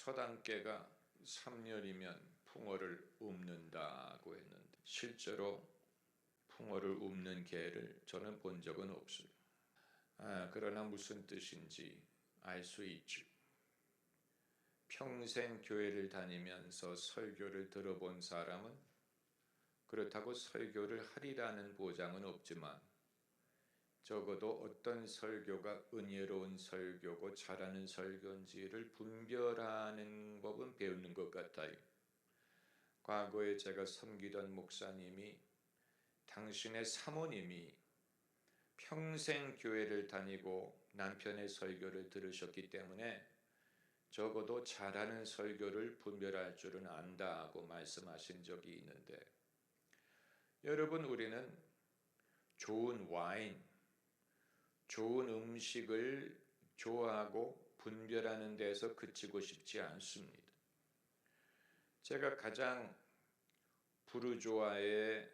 서당계가 3년이면 풍어를 읊는다고 했는데 실제로 풍어를 읊는 개를 저는 본 적은 없어요. 그러나 무슨 뜻인지 알 수 있죠. 평생 교회를 다니면서 설교를 들어본 사람은 그렇다고 설교를 하리라는 보장은 없지만 적어도 어떤 설교가 은혜로운 설교고 잘하는 설교인지를 분별하는 법은 배우는 것 같아요. 과거에 제가 섬기던 목사님이 당신의 사모님이 평생 교회를 다니고 남편의 설교를 들으셨기 때문에 적어도 잘하는 설교를 분별할 줄은 안다고 말씀하신 적이 있는데, 여러분, 우리는 좋은 와인, 좋은 음식을 좋아하고 분별하는 데서 그치고 싶지 않습니다. 제가 가장 부르주아의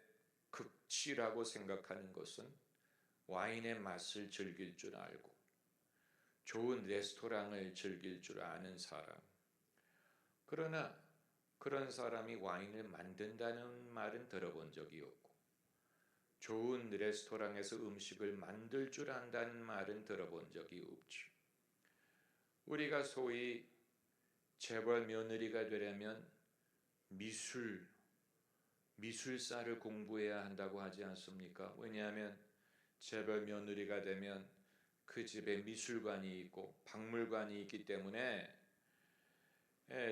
극치라고 생각하는 것은 와인의 맛을 즐길 줄 알고 좋은 레스토랑을 즐길 줄 아는 사람. 그러나 그런 사람이 와인을 만든다는 말은 들어본 적이 없고 좋은 레스토랑에서 음식을 만들 줄 안다는 말은 들어본 적이 없죠. 우리가 소위 재벌 며느리가 되려면 미술사를 공부해야 한다고 하지 않습니까? 왜냐하면 재벌 며느리가 되면 그 집에 미술관이 있고 박물관이 있기 때문에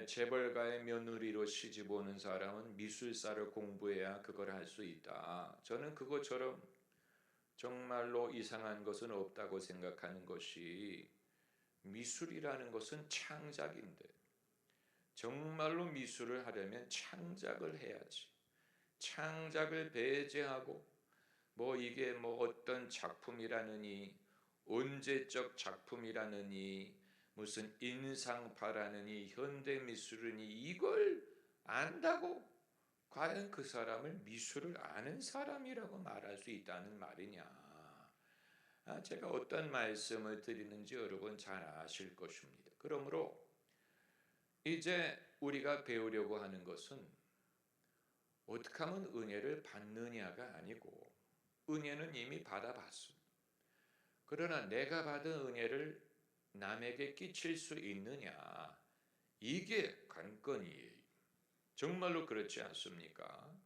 재벌가의 며느리로 시집 오는 사람은 미술사를 공부해야 그걸 할 수 있다. 저는 그것처럼 정말로 이상한 것은 없다고 생각하는 것이, 미술이라는 것은 창작인데 정말로 미술을 하려면 창작을 해야지. 창작을 배제하고 이게 어떤 작품이라느니 언제적 작품이라느니 무슨 인상파라느니 현대미술이니 이걸 안다고 과연 그 사람을 미술을 아는 사람이라고 말할 수 있다는 말이냐. 제가 어떤 말씀을 드리는지 여러분 잘 아실 것입니다. 그러므로 이제 우리가 배우려고 하는 것은 어떻게 하면 은혜를 받느냐가 아니고, 은혜는 이미 받아봤어. 그러나 내가 받은 은혜를 남에게 끼칠 수 있느냐, 이게 관건이에요. 정말로 그렇지 않습니까?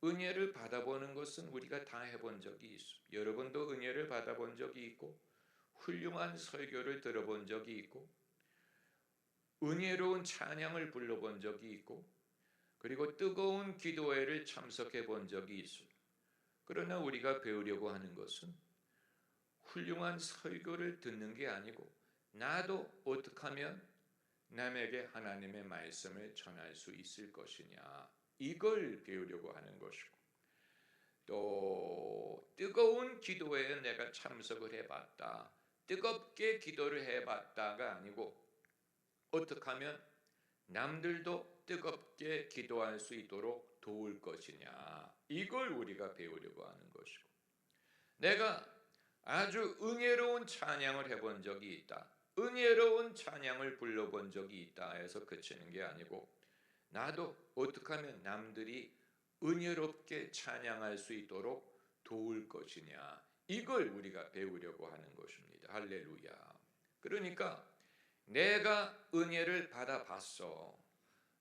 은혜를 받아보는 것은 우리가 다 해본 적이 있어. 여러분도 은혜를 받아본 적이 있고 훌륭한 설교를 들어본 적이 있고 은혜로운 찬양을 불러본 적이 있고 그리고 뜨거운 기도회를 참석해 본 적이 있어요. 그러나 우리가 배우려고 하는 것은 훌륭한 설교를 듣는 게 아니고 나도 어떻게 하면 남에게 하나님의 말씀을 전할 수 있을 것이냐, 이걸 배우려고 하는 것이고, 또 뜨거운 기도회에 내가 참석을 해봤다, 뜨겁게 기도를 해봤다가 아니고 어떻게 하면 남들도 뜨겁게 기도할 수 있도록 도울 것이냐, 이걸 우리가 배우려고 하는 것이고, 내가 아주 은혜로운 찬양을 해본 적이 있다, 은혜로운 찬양을 불러본 적이 있다 해서 그치는 게 아니고 나도 어떻게 하면 남들이 은혜롭게 찬양할 수 있도록 도울 것이냐, 이걸 우리가 배우려고 하는 것입니다. 할렐루야. 그러니까 내가 은혜를 받아봤어.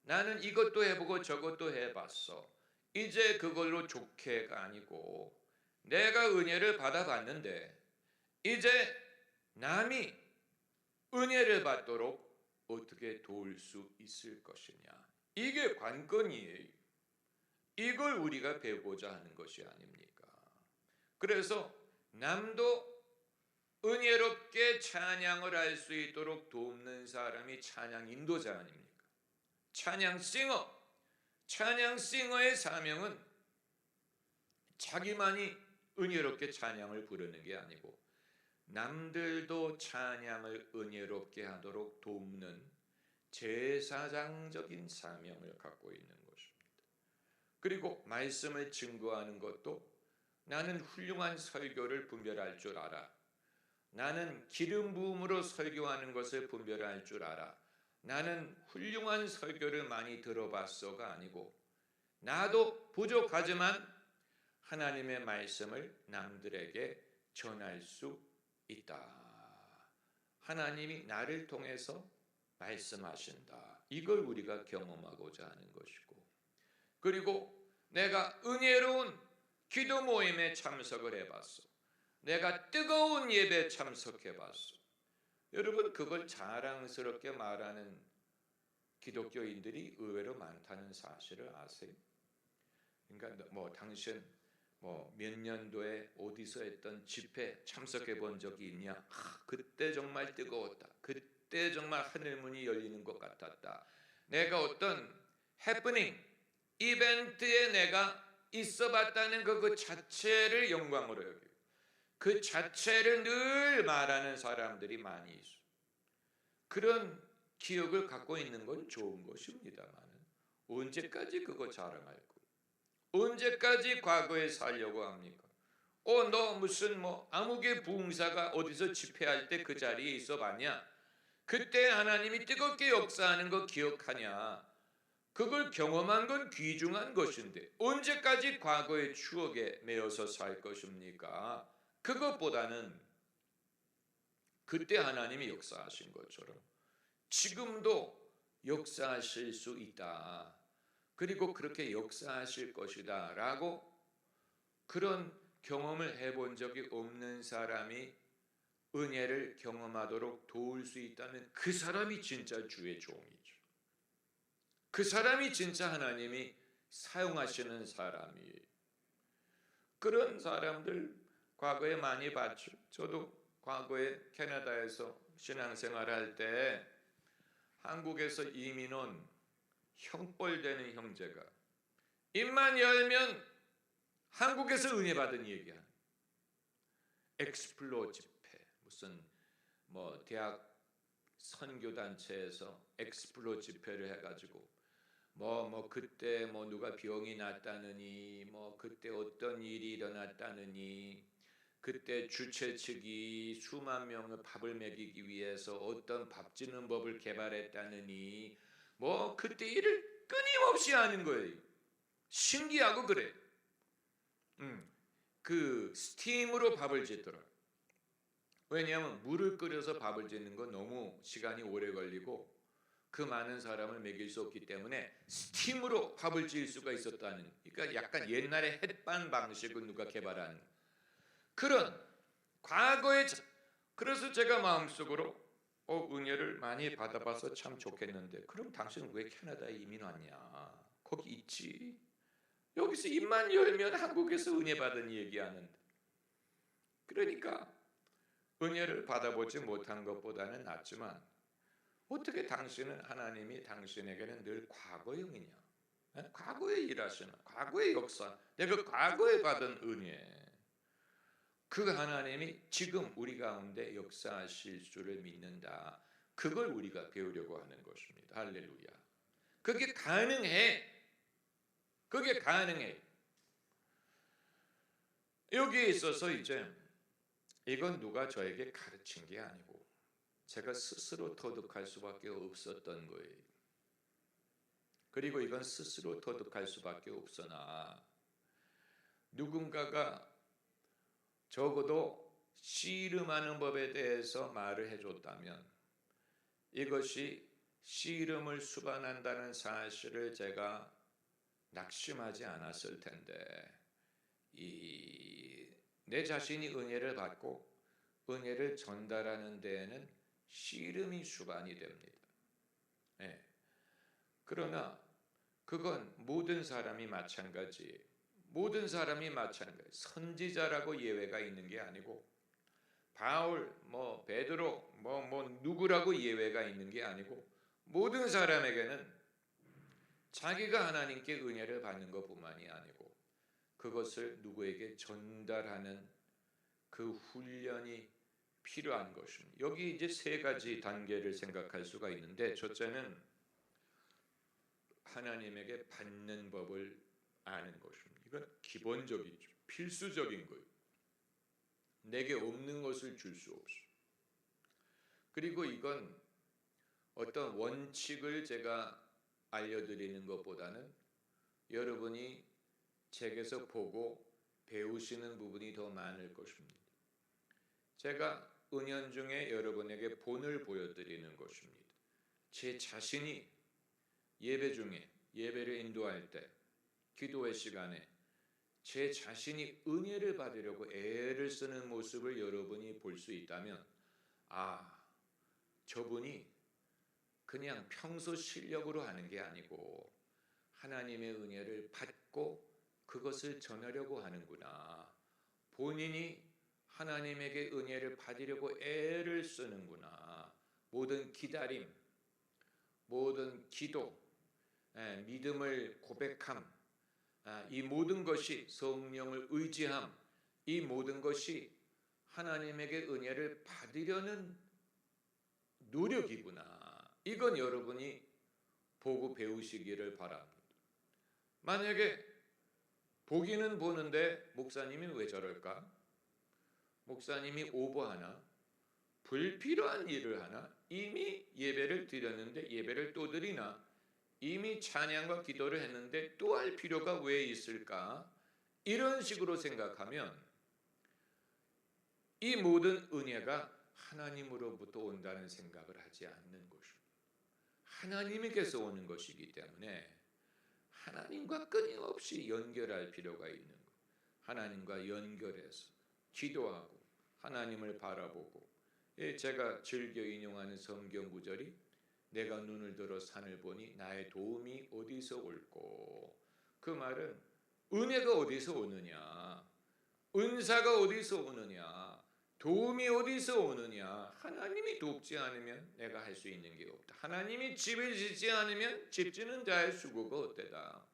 나는 이것도 해보고 저것도 해봤어. 이제 그걸로 좋게가 아니고 내가 은혜를 받아봤는데 이제 남이 은혜를 받도록 어떻게 도울 수 있을 것이냐, 이게 관건이에요. 이걸 우리가 배우고자 하는 것이 아닙니까? 그래서 남도 은혜롭게 찬양을 할 수 있도록 돕는 사람이 찬양 인도자 아닙니까? 찬양 싱어. 찬양 싱어의 사명은 자기만이 은혜롭게 찬양을 부르는 게 아니고 남들도 찬양을 은혜롭게 하도록 돕는 제사장적인 사명을 갖고 있는 것입니다. 그리고 말씀을 증거하는 것도 나는 훌륭한 설교를 분별할 줄 알아, 나는 기름 부음으로 설교하는 것을 분별할 줄 알아, 나는 훌륭한 설교를 많이 들어봤어가 아니고 나도 부족하지만 하나님의 말씀을 남들에게 전할 수 있다. 하나님이 나를 통해서 말씀하신다. 이걸 우리가 경험하고자 하는 것이고, 그리고 내가 은혜로운 기도 모임에 참석을 해봤어. 내가 뜨거운 예배에 참석해봤어. 여러분, 그걸 자랑스럽게 말하는 기독교인들이 의외로 많다는 사실을 아세요? 그러니까 당신 몇 년도에 어디서 했던 집회 참석해 본 적이 있냐? 그때 정말 뜨거웠다. 그때 정말 하늘문이 열리는 것 같았다. 내가 어떤 해프닝, 이벤트에 내가 있어 봤다는 그 자체를 영광으로 여기고 그 자체를 늘 말하는 사람들이 많이 있어요. 그런 기억을 갖고 있는 건 좋은 것입니다만 언제까지 그거 자랑할 거예요? 언제까지 과거에 살려고 합니까? 너 무슨 암흑의 부흥사가 어디서 집회할 때 그 자리에 있어 봤냐? 그때 하나님이 뜨겁게 역사하는 거 기억하냐? 그걸 경험한 건 귀중한 것인데 언제까지 과거의 추억에 매여서 살 것입니까? 그것보다는 그때 하나님이 역사하신 것처럼 지금도 역사하실 수 있다. 그리고 그렇게 역사하실 것이다 라고 그런 경험을 해본 적이 없는 사람이 은혜를 경험하도록 도울 수 있다면 그 사람이 진짜 주의 종이죠. 그 사람이 진짜 하나님이 사용하시는 사람이에요. 그런 사람들 과거에 많이 봤죠. 저도 과거에 캐나다에서 신앙생활할 때 한국에서 이민 온 형벌되는 형제가 입만 열면 한국에서 은혜 받은 얘기야. 엑스플로 집회, 무슨 대학 선교단체에서 엑스플로 집회를 해가지고 그때 누가 병이 났다느니 그때 어떤 일이 일어났다느니 그때 주최 측이 수만 명의 밥을 먹이기 위해서 어떤 밥 짓는 법을 개발했다느니 그때 일을 끊임없이 하는 거예요. 신기하고 그래. 그 스팀으로 밥을 짓더라. 왜냐하면 물을 끓여서 밥을 짓는 건 너무 시간이 오래 걸리고 그 많은 사람을 먹일 수 없기 때문에 스팀으로 밥을 지을 수가 있었다는, 그러니까 약간 옛날에 햇반 방식을 누가 개발한 그런 과거의. 그래서 제가 마음속으로 은혜를 많이 받아봐서 참 좋겠는데 그럼 당신은 왜 캐나다에 이민 왔냐? 거기 있지. 여기서 입만 열면 한국에서 은혜 받은 얘기하는데. 그러니까 은혜를 받아보지 못한 것보다는 낫지만 어떻게 당신은 하나님이 당신에게는 늘 과거형이냐? 과거에 일하시는 과거의 역사, 내가 과거에 받은 은혜, 그 하나님이 지금 우리 가운데 역사하실 줄을 믿는다. 그걸 우리가 배우려고 하는 것입니다. 할렐루야. 그게 가능해. 그게 가능해. 여기에 있어서 이제 이건 누가 저에게 가르친 게 아니고 제가 스스로 터득할 수밖에 없었던 거예요. 그리고 이건 스스로 터득할 수밖에 없으나 누군가가 적어도 씨름하는 법에 대해서 말을 해줬다면 이것이 씨름을 수반한다는 사실을 제가 낙심하지 않았을 텐데 내 자신이 은혜를 받고 은혜를 전달하는 데에는 씨름이 수반이 됩니다. 네. 그러나 그건 모든 사람이 마찬가지예요. 모든 사람이 마찬가지. 선지자라고 예외가 있는 게 아니고 바울, 베드로, 누구라고 예외가 있는 게 아니고 모든 사람에게는 자기가 하나님께 은혜를 받는 것뿐만이 아니고 그것을 누구에게 전달하는 그 훈련이 필요한 것입니다. 여기 이제 세 가지 단계를 생각할 수가 있는데 첫째는 하나님에게 받는 법을 아는 것입니다. 이건 기본적이죠. 필수적인 거예요. 내게 없는 것을 줄 수 없어. 그리고 이건 어떤 원칙을 제가 알려드리는 것보다는 여러분이 책에서 보고 배우시는 부분이 더 많을 것입니다. 제가 은연중에 여러분에게 본을 보여드리는 것입니다. 제 자신이 예배 중에 예배를 인도할 때 기도의 시간에 제 자신이 은혜를 받으려고 애를 쓰는 모습을 여러분이 볼 수 있다면 저분이 그냥 평소 실력으로 하는 게 아니고 하나님의 은혜를 받고 그것을 전하려고 하는구나. 본인이 하나님에게 은혜를 받으려고 애를 쓰는구나. 모든 기다림, 모든 기도, 믿음을 고백함, 이 모든 것이 성령을 의지함, 이 모든 것이 하나님에게 은혜를 받으려는 노력이구나. 이건 여러분이 보고 배우시기를 바랍니다. 만약에 보기는 보는데 목사님이 왜 저럴까? 목사님이 오버하나? 불필요한 일을 하나? 이미 예배를 드렸는데 예배를 또 드리나? 이미 찬양과 기도를 했는데 또 할 필요가 왜 있을까? 이런 식으로 생각하면 이 모든 은혜가 하나님으로부터 온다는 생각을 하지 않는 것입니다. 하나님께서 오는 것이기 때문에 하나님과 끊임없이 연결할 필요가 있는 것. 하나님과 연결해서 기도하고 하나님을 바라보고, 제가 즐겨 인용하는 성경 구절이 내가 눈을 들어 산을 보니 나의 도움이 어디서 올꼬. 그 말은 은혜가 어디서 오느냐, 은사가 어디서 오느냐, 도움이 어디서 오느냐. 하나님이 돕지 않으면 내가 할 수 있는 게 없다. 하나님이 집을 짓지 않으면 집지는 자의 수고가 어때다.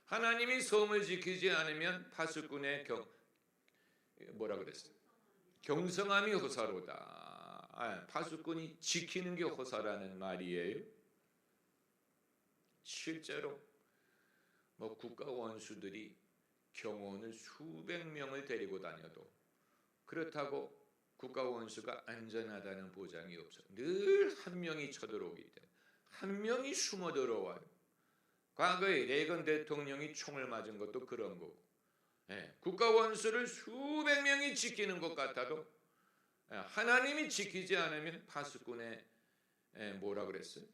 하나님이 성을 지키지 않으면 파수꾼의 경성함이 호사로다. 파수꾼이 지키는 게 호사라는 말이에요. 실제로 국가 원수들이 경호원을 수백 명을 데리고 다녀도 그렇다고 국가 원수가 안전하다는 보장이 없어. 늘 한 명이 쳐들어오기 때문에 한 명이 숨어 들어와요. 과거에 레이건 대통령이 총을 맞은 것도 그런 거고, 국가 원수를 수백 명이 지키는 것 같아도 하나님이 지키지 않으면 파수꾼의 뭐라 그랬어요?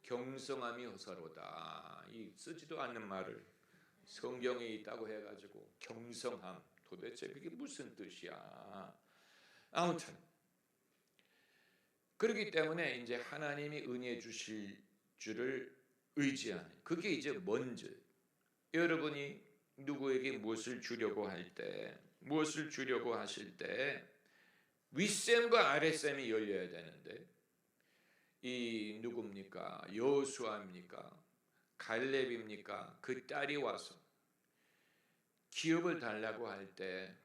경성함이 허사로다. 이 쓰지도 않는 말을 성경에 있다고 해가지고 경성함, 도대체 그게 무슨 뜻이야? 아무튼 그렇기 때문에 이제 하나님이 은혜 주실 줄을 의지하는, 그게 이제 먼저 여러분이 누구에게 무엇을 주려고 할 때, 무엇을 주려고 하실 때 윗셈과 아랫셈이 열려야 되는데, 이 누굽니까? 여호수아입니까? 갈렙입니까? 그 딸이 와서 기업을 달라고 할 때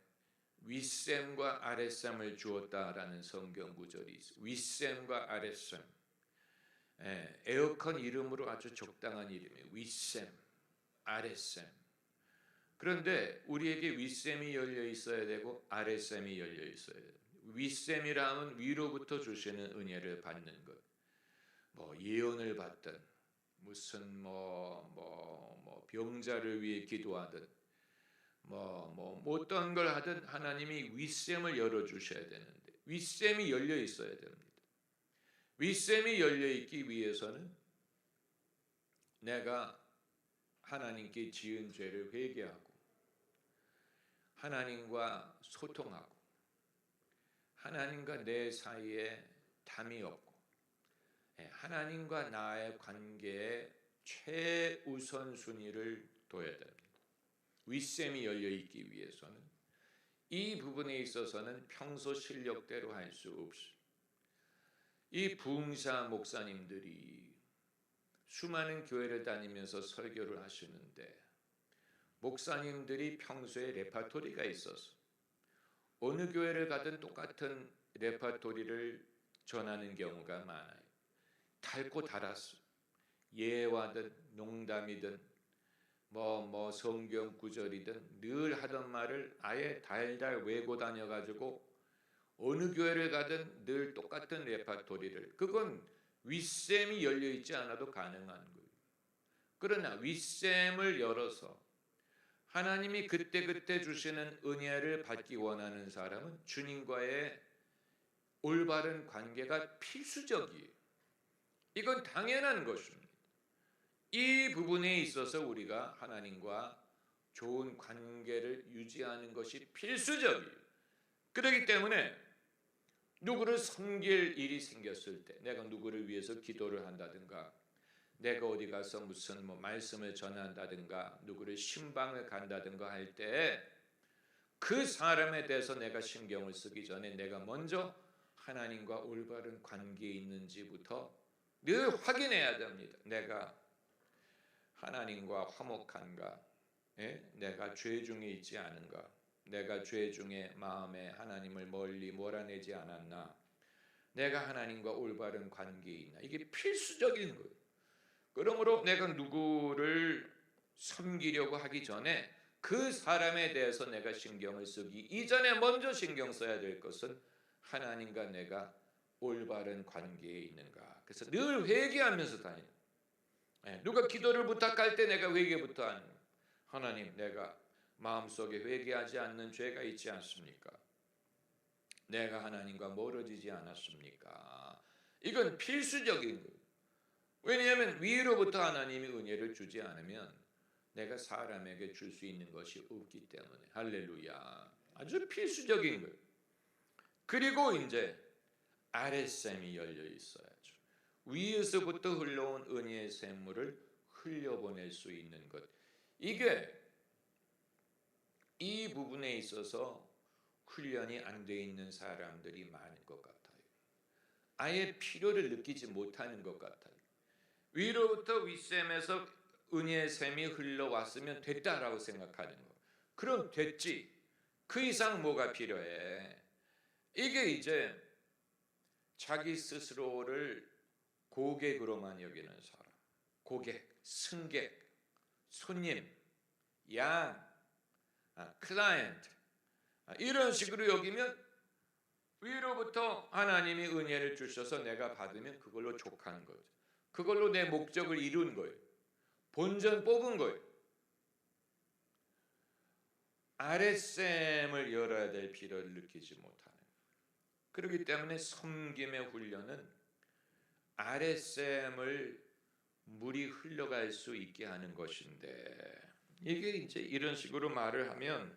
윗셈과 아랫셈을 주었다라는 성경 구절이 있어요. 윗셈과 아랫셈. 에어컨 이름으로 아주 적당한 이름이에요. 윗셈, 아랫셈. 그런데 우리에게 윗셈이 열려 있어야 되고 아랫셈이 열려 있어야 돼요. 윗셈이라면 위로부터 주시는 은혜를 받는 것. 예언을 받든 무슨 병자를 위해 기도하든 어떤 걸 하든 하나님이 윗셈을 열어 주셔야 되는데 윗셈이 열려 있어야 됩니다. 윗셈이 열려 있기 위해서는 내가 하나님께 지은 죄를 회개하고 하나님과 소통하고 하나님과 내 사이에 담이 없고 하나님과 나의 관계에 최우선 순위를 둬야 됩니다. 윗셈이 열려 있기 위해서는 이 부분에 있어서는 평소 실력대로 할 수 없어요. 이 부흥사 목사님들이 수많은 교회를 다니면서 설교를 하시는데 목사님들이 평소에 레파토리가 있어서 어느 교회를 가든 똑같은 레파토리를 전하는 경우가 많아요. 달고 달았어. 예화든 농담이든 성경 구절이든 늘 하던 말을 아예 달달 외고 다녀가지고 어느 교회를 가든 늘 똑같은 레파토리를, 그건 윗셈이 열려 있지 않아도 가능한 거예요. 그러나 윗셈을 열어서 하나님이 그때그때 주시는 은혜를 받기 원하는 사람은 주님과의 올바른 관계가 필수적이에요. 이건 당연한 것입니다. 이 부분에 있어서 우리가 하나님과 좋은 관계를 유지하는 것이 필수적이에요. 그렇기 때문에 누구를 섬길 일이 생겼을 때, 내가 누구를 위해서 기도를 한다든가, 내가 어디 가서 무슨 말씀을 전한다든가, 누구를 신방을 간다든가 할 때 그 사람에 대해서 내가 신경을 쓰기 전에 내가 먼저 하나님과 올바른 관계에 있는지부터 늘 확인해야 됩니다. 내가 하나님과 화목한가? 내가 죄 중에 있지 않은가? 내가 죄 중에 마음에 하나님을 멀리 몰아내지 않았나? 내가 하나님과 올바른 관계에 있나? 이게 필수적인 거예요. 그러므로 내가 누구를 섬기려고 하기 전에 그 사람에 대해서 내가 신경을 쓰기 이전에 먼저 신경 써야 될 것은 하나님과 내가 올바른 관계에 있는가. 그래서 늘 회개하면서 다니는. 누가 기도를 부탁할 때 내가 회개부터 하는 거예요. 하나님, 내가 마음속에 회개하지 않는 죄가 있지 않습니까? 내가 하나님과 멀어지지 않았습니까? 이건 필수적인 거예요. 왜냐하면 위로부터 하나님이 은혜를 주지 않으면 내가 사람에게 줄 수 있는 것이 없기 때문에. 할렐루야. 아주 필수적인 거예요. 그리고 이제 아랫샘이 열려 있어야죠. 위에서부터 흘러온 은혜의 샘물을 흘려보낼 수 있는 것. 이게 이 부분에 있어서 훈련이 안 돼 있는 사람들이 많은 것 같아요. 아예 필요를 느끼지 못하는 것 같아요. 위로부터 윗샘에서 은혜의 샘이 흘러왔으면 됐다라고 생각하는 거예요. 그럼 됐지. 그 이상 뭐가 필요해? 이게 이제 자기 스스로를 고객으로만 여기는 사람. 고객, 승객, 손님, 양, 클라이언트 이런 식으로 여기면 위로부터 하나님이 은혜를 주셔서 내가 받으면 그걸로 족한 거죠. 그걸로 내 목적을 이룬 거예요. 본전 뽑은 거예요. 아랫샘을 열어야 될 필요를 느끼지 못하는. 그렇기 때문에 섬김의 훈련은 아랫샘을 물이 흘러갈 수 있게 하는 것인데, 이게 이제 이런 식으로 말을 하면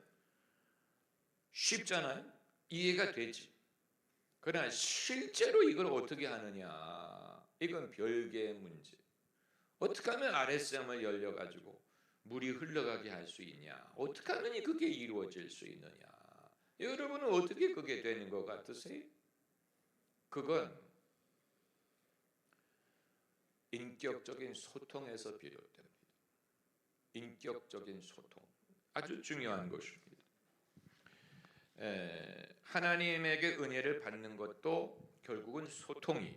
쉽잖아요. 이해가 되지. 그러나 실제로 이걸 어떻게 하느냐, 이건 별개의 문제. 어떻게 하면 아랫샘을 열려가지고 물이 흘러가게 할 수 있냐? 어떻게 하면 그게 이루어질 수 있느냐? 여러분은 어떻게 그게 되는 것 같으세요? 그건 인격적인 소통에서 비롯됩니다. 인격적인 소통. 아주 중요한 것입니다. 하나님에게 은혜를 받는 것도 결국은 소통이,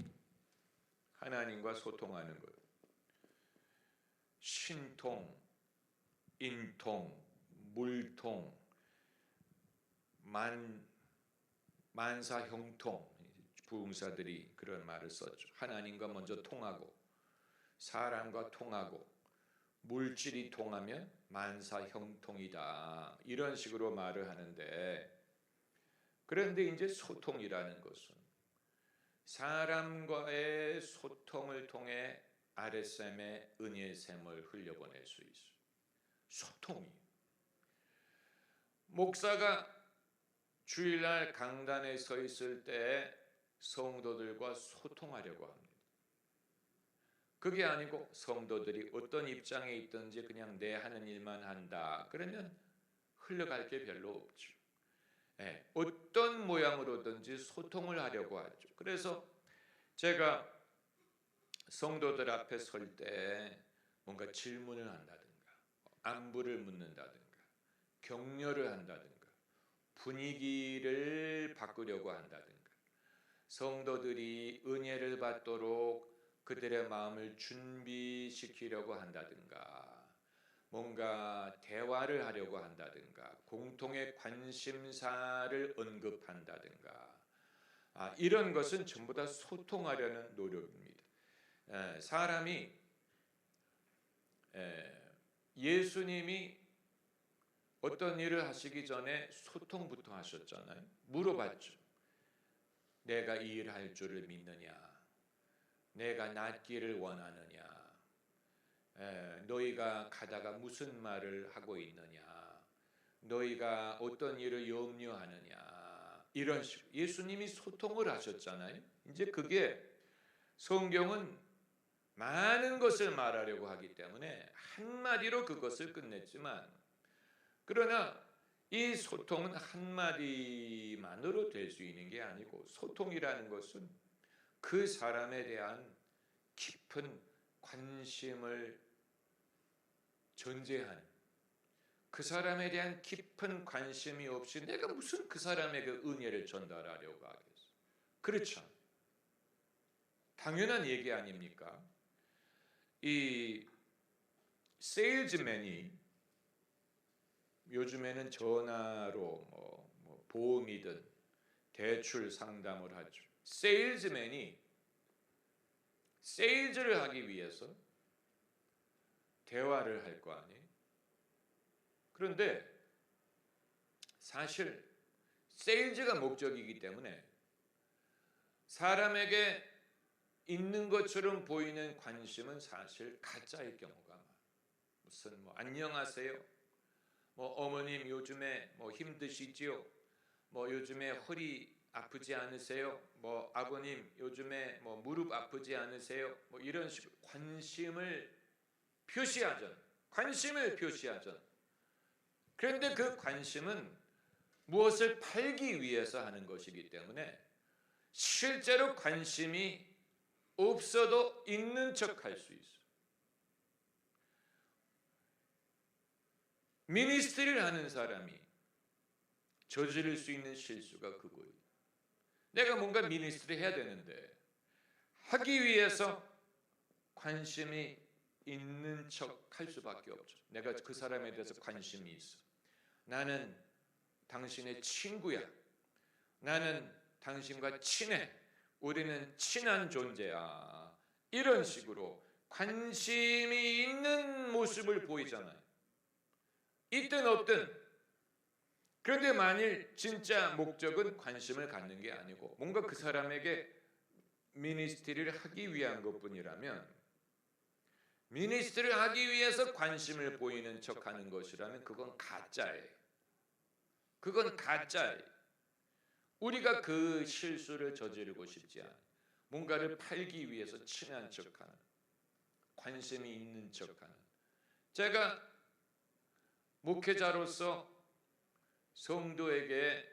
하나님과 소통하는 것. 신통, 인통, 물통, 만사형통, 부흥사들이 그런 말을 썼죠. 하나님과 먼저 통하고 사람과 통하고 물질이 통하면 만사형통이다, 이런 식으로 말을 하는데, 그런데 이제 소통이라는 것은 사람과의 소통을 통해 아랫샘에 은혜의 샘을 흘려보낼 수 있어요. 소통이. 목사가 주일날 강단에 서 있을 때 성도들과 소통하려고 합니다. 그게 아니고 성도들이 어떤 입장에 있든지 그냥 내 하는 일만 한다, 그러면 흘러갈 게 별로 없죠. 어떤 모양으로든지 소통을 하려고 하죠. 그래서 제가 성도들 앞에 설 때 뭔가 질문을 한다든가, 안부를 묻는다든가, 격려를 한다든가, 분위기를 바꾸려고 한다든가, 성도들이 은혜를 받도록 그들의 마음을 준비시키려고 한다든가, 뭔가 대화를 하려고 한다든가, 공통의 관심사를 언급한다든가, 이런 것은 전부 다 소통하려는 노력입니다. 사람이 예수님이 어떤 일을 하시기 전에 소통부터 하셨잖아요. 물어봤죠. 내가 이 일 할 줄을 믿느냐? 내가 낫기를 원하느냐? 너희가 가다가 무슨 말을 하고 있느냐? 너희가 어떤 일을 염려하느냐? 이런 식으로 예수님이 소통을 하셨잖아요. 이제 그게 성경은 많은 것을 말하려고 하기 때문에 한마디로 그것을 끝냈지만, 그러나 이 소통은 한마디만으로 될 수 있는 게 아니고, 소통이라는 것은 그 사람에 대한 깊은 관심을 전제하는, 그 사람에 대한 깊은 관심이 없이 내가 무슨 그 사람에게 은혜를 전달하려고 하겠어. 그렇죠. 당연한 얘기 아닙니까? 이 세일즈맨이 요즘에는 전화로 뭐 보험이든 대출 상담을 하죠. 세일즈맨이 세일즈를 하기 위해서 대화를 할 거 아니에요. 그런데 사실 세일즈가 목적이기 때문에 사람에게 있는 것처럼 보이는 관심은 사실 가짜일 경우가 많아요. 무슨 안녕하세요, 어머님 요즘에 힘드시지요? 요즘에 허리 아프지 않으세요? 아버님 요즘에 무릎 아프지 않으세요? 이런 식으로 관심을 표시하잖아요. 관심을 표시하잖아요. 그런데 그 관심은 무엇을 팔기 위해서 하는 것이기 때문에 실제로 관심이 없어도 있는 척 할 수 있어요. 미니스트리를 하는 사람이 저지를 수 있는 실수가 그거예요. 내가 뭔가 미니스트리 해야 되는데 하기 위해서 관심이 있는 척 할 수밖에 없죠. 내가 그 사람에 대해서 관심이 있어. 나는 당신의 친구야. 나는 당신과 친해. 우리는 친한 존재야. 이런 식으로 관심이 있는 모습을 보이잖아요. 있든 없든. 그런데 만일 진짜 목적은 관심을 갖는 게 아니고 뭔가 그 사람에게 미니스트리를 하기 위한 것뿐이라면, 미니스트리를 하기 위해서 관심을 보이는 척하는 것이라면 그건 가짜예요. 그건 가짜예요. 우리가 그 실수를 저지르고 싶지 않아요. 뭔가를 팔기 위해서 친한 척하는, 관심이 있는 척하는. 제가 목회자로서 성도에게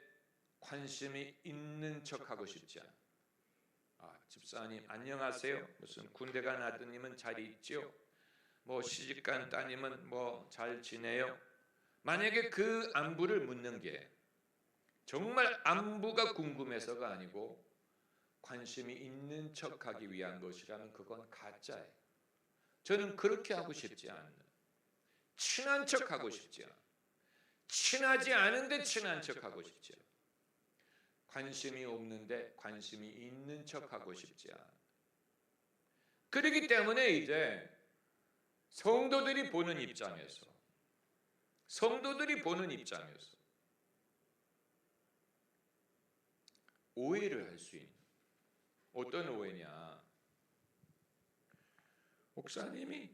관심이 있는 척하고 싶지 않아요. 집사님 안녕하세요. 무슨 군대 간 아드님은 잘 있죠? 시집간 따님은 잘 지내요? 만약에 그 안부를 묻는 게 정말 안부가 궁금해서가 아니고 관심이 있는 척하기 위한 것이라면 그건 가짜예요. 저는 그렇게 하고 싶지 않아요. 친한 척하고 싶지 않아요. 친하지 않은데 친한 척하고 싶지 않아요. 관심이 없는데 관심이 있는 척하고 싶지 않아요. 그렇기 때문에 이제 성도들이 보는 입장에서 오해를 할 수 있는, 어떤 오해냐? 목사님이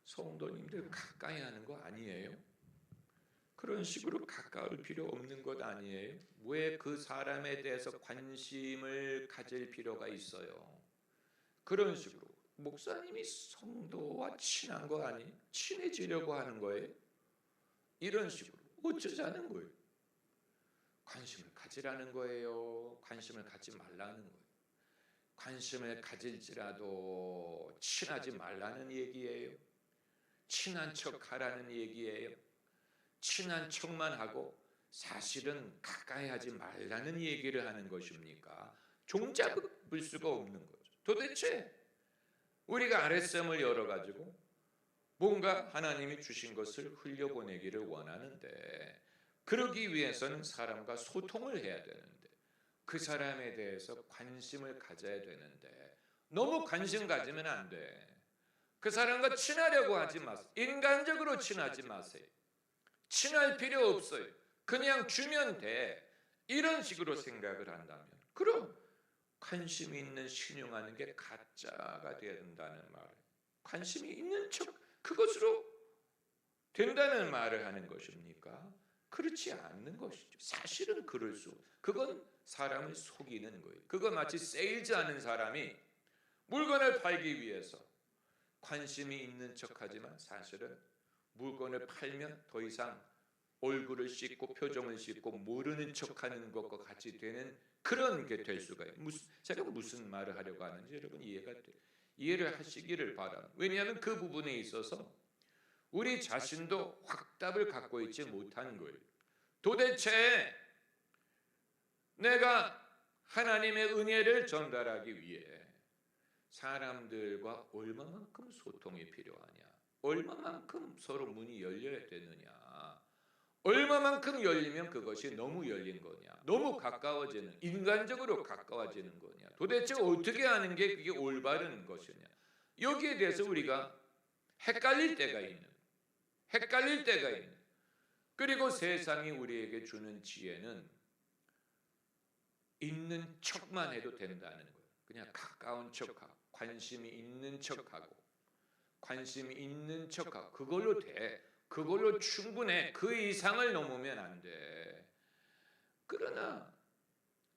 성도님들 가까이 하는 거 아니에요? 그런 식으로 가까울 필요 없는 것 아니에요? 왜 그 사람에 대해서 관심을 가질 필요가 있어요? 그런 식으로 목사님이 성도와 친한 거 아니? 친해지려고 하는 거예요? 이런 식으로 어쩌자는 거예요? 관심을 가지라는 거예요? 관심을 갖지 말라는 거예요? 관심을 가질지라도 친하지 말라는 얘기예요? 친한 척 하라는 얘기예요? 친한 척만 하고 사실은 가까이 하지 말라는 얘기를 하는 것입니까? 종잡을 수가 없는 거죠. 도대체 우리가 아랫셈을 열어가지고 뭔가 하나님이 주신 것을 흘려보내기를 원하는데, 그러기 위해서는 사람과 소통을 해야 되는데, 그 사람에 대해서 관심을 가져야 되는데 너무 관심 가지면 안 돼. 그 사람과 친하려고 하지 마세요. 인간적으로 친하지 마세요. 친할 필요 없어요. 그냥 주면 돼. 이런 식으로 생각을 한다면 그럼 관심이 있는 신용하는 게 가짜가 된다는 말이에요. 관심이 있는 척 그것으로 된다는 말을 하는 것입니까? 그렇지 않는 것이죠. 사실은 그건 사람을 속이는 거예요. 그건 마치 세일즈하는 사람이 물건을 팔기 위해서 관심이 있는 척하지만 사실은 물건을 팔면 더 이상 얼굴을 씻고 표정을 씻고 모르는 척하는 것과 같이 되는 그런 게 될 수가 있어요. 제가 무슨 말을 하려고 하는지 여러분 이해를 하시기를 바랍니다. 왜냐하면 그 부분에 있어서 우리 자신도 확답을 갖고 있지 못한 거예요. 도대체 내가 하나님의 은혜를 전달하기 위해 사람들과 얼마만큼 소통이 필요하냐, 얼마만큼 서로 문이 열려야 되느냐, 얼마만큼 열리면 그것이 너무 열린 거냐, 너무 가까워지는, 인간적으로 가까워지는 거냐, 도대체 어떻게 하는 게 그게 올바른 것이냐, 여기에 대해서 우리가 헷갈릴 때가 있는, 그리고 세상이 우리에게 주는 지혜는 있는 척만 해도 된다는 거예요. 그냥 가까운 척하고 관심이 있는 척하고 그걸로 돼. 그걸로 충분해. 그 이상을 넘으면 안 돼. 그러나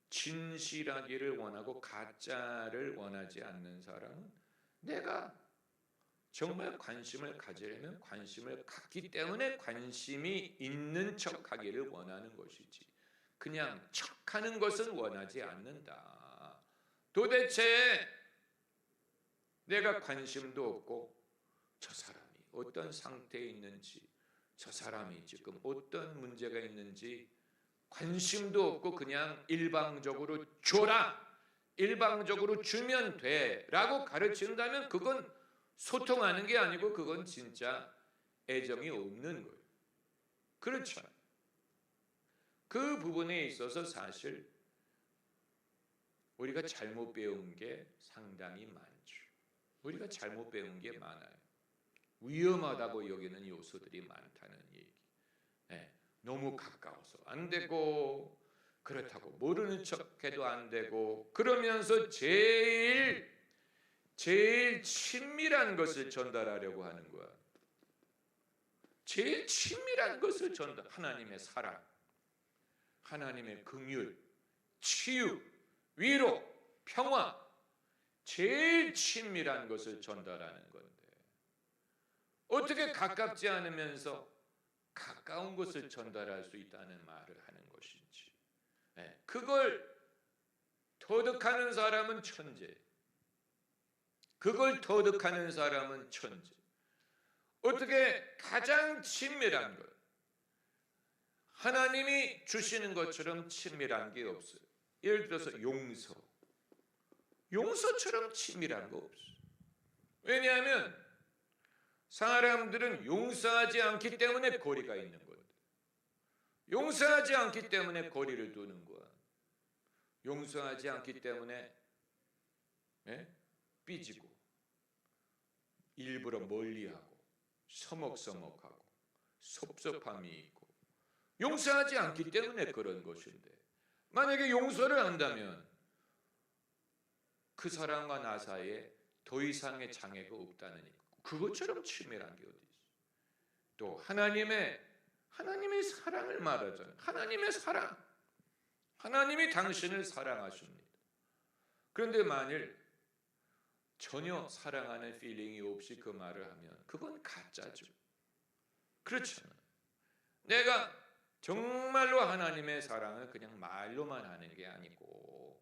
진실하기를 원하고 가짜를 원하지 않는 사람은 내가 정말 관심을 가지려면 관심을 갖기 때문에 관심이 있는 척하기를 원하는 것이지 그냥 척하는 것은 원하지 않는다. 도대체 내가 관심도 없고 저 사람이 어떤 상태에 있는지, 저 사람이 지금 어떤 문제가 있는지 관심도 없고 그냥 일방적으로 줘라, 일방적으로 주면 돼 라고 가르친다면 그건 소통하는 게 아니고 그건 진짜 애정이 없는 거예요. 그렇죠. 그 부분에 있어서 사실 우리가 잘못 배운 게 상당히 많죠. 우리가 잘못 배운 게 많아요. 위험하다고 여기는 요소들이 많다는 얘기. 너무 가까워서 안 되고 그렇다고 모르는 척해도 안 되고 그러면서 제일 친밀한 것을 전달하려고 하는 거야. 제일 친밀한 것을 하나님의 사랑, 하나님의 긍휼, 치유, 위로, 평화, 제일 친밀한 것을 전달하는 건데 어떻게 가깝지 않으면서 가까운 것을 전달할 수 있다는 말을 하는 것인지, 그걸 터득하는 사람은 천재, 그걸 터득하는 사람은 천재. 어떻게 가장 친밀한 것, 하나님이 주시는 것처럼 친밀한 게 없어요. 예를 들어서 용서처럼 친밀한 거 없어요. 왜냐하면 사람들은 용서하지 않기 때문에 거리가 있는 거예요. 용서하지 않기 때문에 거리를 두는 거야. 용서하지 않기 때문에 삐지고 일부러 멀리하고 서먹서먹하고 섭섭함이 있고 용서하지 않기 때문에 그런 것인데 만약에 용서를 한다면 그 사람과 나 사이에 더 이상의 장애가 없다는 얘기. 그것처럼 치밀한 게 어디 있어? 또 하나님의 사랑을 말하잖아요. 하나님의 사랑. 하나님이 당신을 사랑하십니다. 그런데 만일 전혀 사랑하는 필링이 없이 그 말을 하면 그건 가짜죠. 그렇잖아요. 내가 정말로 하나님의 사랑을 그냥 말로만 하는 게 아니고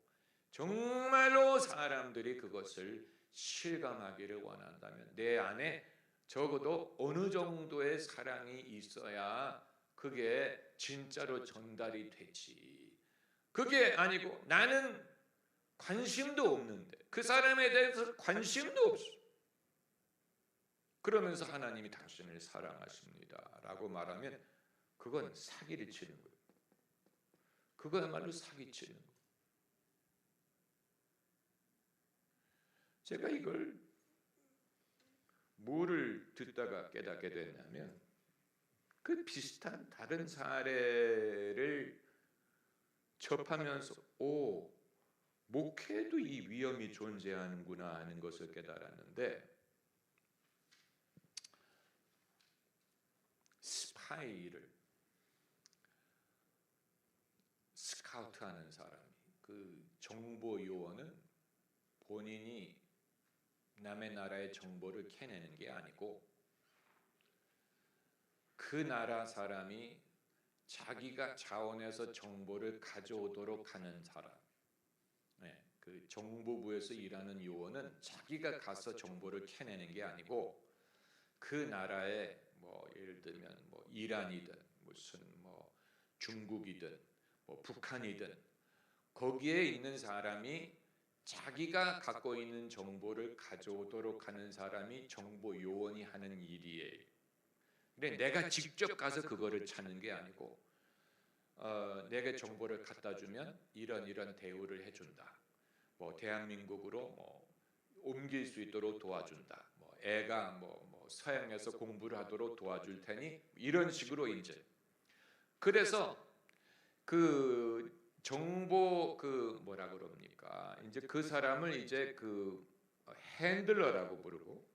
정말로 사람들이 그것을 실감하기를 원한다면 내 안에 적어도 어느 정도의 사랑이 있어야 그게 진짜로 전달이 되지. 그게 아니고 나는 관심도 없는데 그 사람에 대해서 관심도 없어. 그러면서 하나님이 당신을 사랑하십니다 라고 말하면 그건 사기를 치는 거예요. 그거야말로 사기치는 거예요. 제가 이걸 뭐를 듣다가 깨닫게 됐냐면 그 비슷한 다른 사례를 접하면서 목회도 이 위험이 존재하는구나 하는 것을 깨달았는데, 스파이를 스카우트하는 사람이, 그 정보 요원은 본인이 남의 나라의 정보를 캐내는 게 아니고 그 나라 사람이 자기가 자원해서 정보를 가져오도록 하는 사람. 그 정보부에서 일하는 요원은 자기가 가서 정보를 캐내는 게 아니고 그 나라의 뭐 예를 들면 뭐 이란이든 무슨 뭐 중국이든 뭐 북한이든 거기에 있는 사람이 자기가 갖고 있는 정보를 가져오도록 하는 사람이 정보 요원이 하는 일이에요. 근데 내가 직접 가서 그거를 찾는 게 아니고 내게 정보를 갖다 주면 이런 대우를 해준다. 뭐 대한민국으로 뭐 옮길 수 있도록 도와준다. 뭐 애가 뭐 서양에서 공부를 하도록 도와줄 테니 이런 식으로 이제. 그래서 그 정보 그 뭐라 그럽니까? 이제 그 사람을 이제 그 핸들러라고 부르고,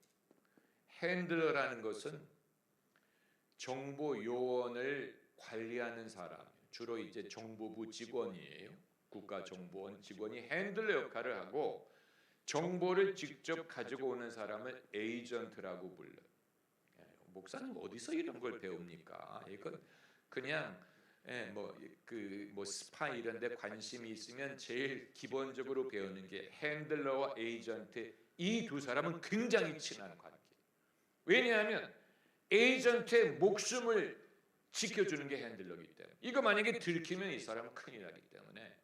핸들러라는 것은 정보 요원을 관리하는 사람, 주로 이제 정보부 직원이에요. 국가정보원 직원이 핸들러 역할을 하고 정보를 직접 가지고 오는 사람을 에이전트라고 불러요. 목사님 어디서 이런 걸 배웁니까? 이건 그냥 뭐 스파이 이런 데 관심이 있으면 제일 기본적으로 배우는 게 핸들러와 에이전트, 이 두 사람은 굉장히 친한 관계. 왜냐하면 에이전트의 목숨을 지켜주는 게 핸들러이기 때문에, 이거 만약에 들키면 이 사람은 큰일 나기 때문에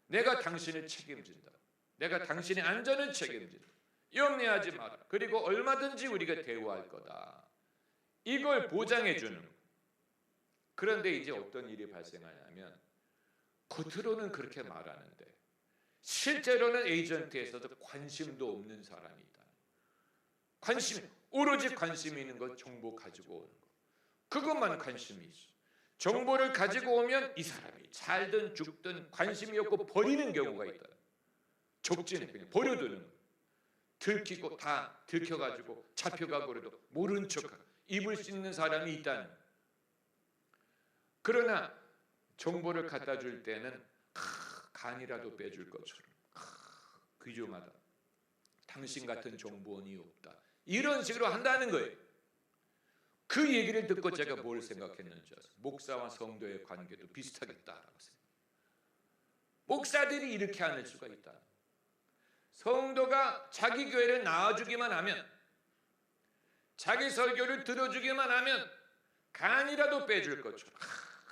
내가 당신을 책임진다. 내가 당신의 안전을 책임진다. 염려하지 마라. 그리고 얼마든지 우리가 대우할 거다. 이걸 보장해 주는 거예요. 그런데 이제 어떤 일이 발생하냐면 겉으로는 그렇게 말하는데 실제로는 에이전트에서도 관심도 없는 사람이 있다. 오로지 관심이 있는 건 정보 가지고 오는 거. 그것만 관심이 있어. 정보를 가지고 오면 이 사람이 살든 죽든 관심이 없고 버리는 경우가 있다. 적진에 그냥 버려두는 거예요. 들키고 다 들켜가지고 잡혀가고 그래도 모른 척하고 입을 씻는 사람이 있다는 거예요. 그러나 정보를 갖다 줄 때는 간이라도 빼줄 것처럼 귀중하다. 당신 같은 정보원이 없다. 이런 식으로 한다는 거예요. 그 얘기를 듣고 제가 뭘 생각했는지 아세요? 목사와 성도의 관계도 비슷하겠다라고 생각해요. 목사들이 이렇게 하는 수가 있다. 성도가 자기 교회를 나와주기만 하면, 자기 설교를 들어주기만 하면 간이라도 빼줄 것처럼,